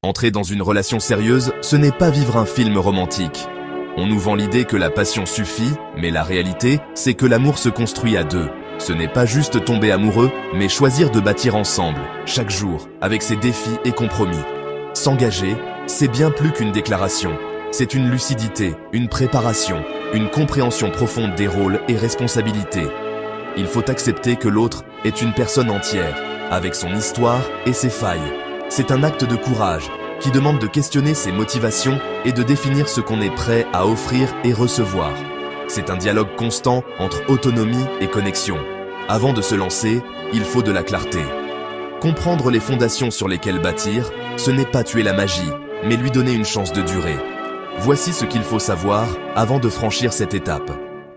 Entrer dans une relation sérieuse, ce n'est pas vivre un film romantique. On nous vend l'idée que la passion suffit, mais la réalité, c'est que l'amour se construit à deux. Ce n'est pas juste tomber amoureux, mais choisir de bâtir ensemble, chaque jour, avec ses défis et compromis. S'engager, c'est bien plus qu'une déclaration. C'est une lucidité, une préparation, une compréhension profonde des rôles et responsabilités. Il faut accepter que l'autre est une personne entière, avec son histoire et ses failles. C'est un acte de courage qui demande de questionner ses motivations et de définir ce qu'on est prêt à offrir et recevoir. C'est un dialogue constant entre autonomie et connexion. Avant de se lancer, il faut de la clarté. Comprendre les fondations sur lesquelles bâtir, ce n'est pas tuer la magie, mais lui donner une chance de durer. Voici ce qu'il faut savoir avant de franchir cette étape.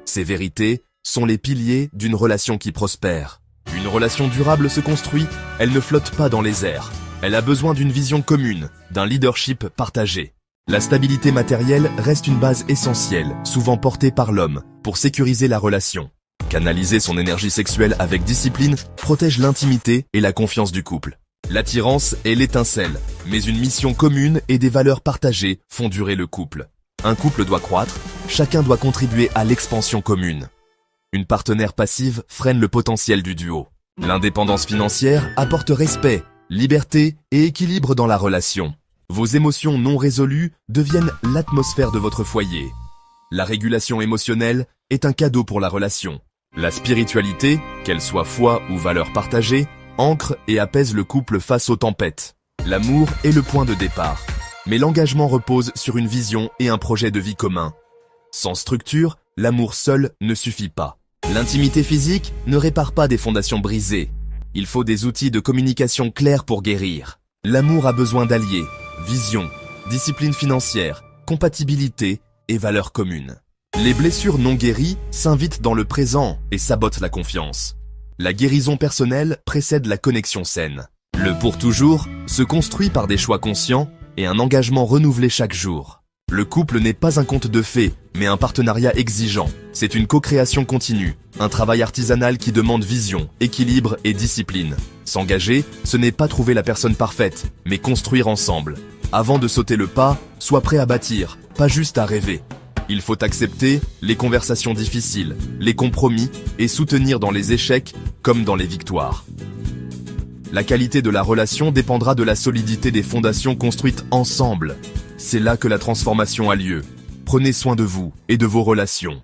Ces vérités sont les piliers d'une relation qui prospère. Une relation durable se construit, elle ne flotte pas dans les airs. Elle a besoin d'une vision commune, d'un leadership partagé. La stabilité matérielle reste une base essentielle, souvent portée par l'homme, pour sécuriser la relation. Canaliser son énergie sexuelle avec discipline protège l'intimité et la confiance du couple. L'attirance est l'étincelle, mais une mission commune et des valeurs partagées font durer le couple. Un couple doit croître, chacun doit contribuer à l'expansion commune. Une partenaire passive freine le potentiel du duo. L'indépendance financière apporte respect, liberté et équilibre dans la relation. Vos émotions non résolues deviennent l'atmosphère de votre foyer. La régulation émotionnelle est un cadeau pour la relation. La spiritualité, qu'elle soit foi ou valeur partagée, ancre et apaise le couple face aux tempêtes. L'amour est le point de départ, mais l'engagement repose sur une vision et un projet de vie commun. Sans structure, l'amour seul ne suffit pas. L'intimité physique ne répare pas des fondations brisées. Il faut des outils de communication clairs pour guérir. L'amour a besoin d'alliés, vision, discipline financière, compatibilité et valeurs communes. Les blessures non guéries s'invitent dans le présent et sabotent la confiance. La guérison personnelle précède la connexion saine. Le pour toujours se construit par des choix conscients et un engagement renouvelé chaque jour. Le couple n'est pas un conte de fées, mais un partenariat exigeant. C'est une co-création continue, un travail artisanal qui demande vision, équilibre et discipline. S'engager, ce n'est pas trouver la personne parfaite, mais construire ensemble. Avant de sauter le pas, sois prêt à bâtir, pas juste à rêver. Il faut accepter les conversations difficiles, les compromis et soutenir dans les échecs comme dans les victoires. La qualité de la relation dépendra de la solidité des fondations construites ensemble. C'est là que la transformation a lieu. Prenez soin de vous et de vos relations.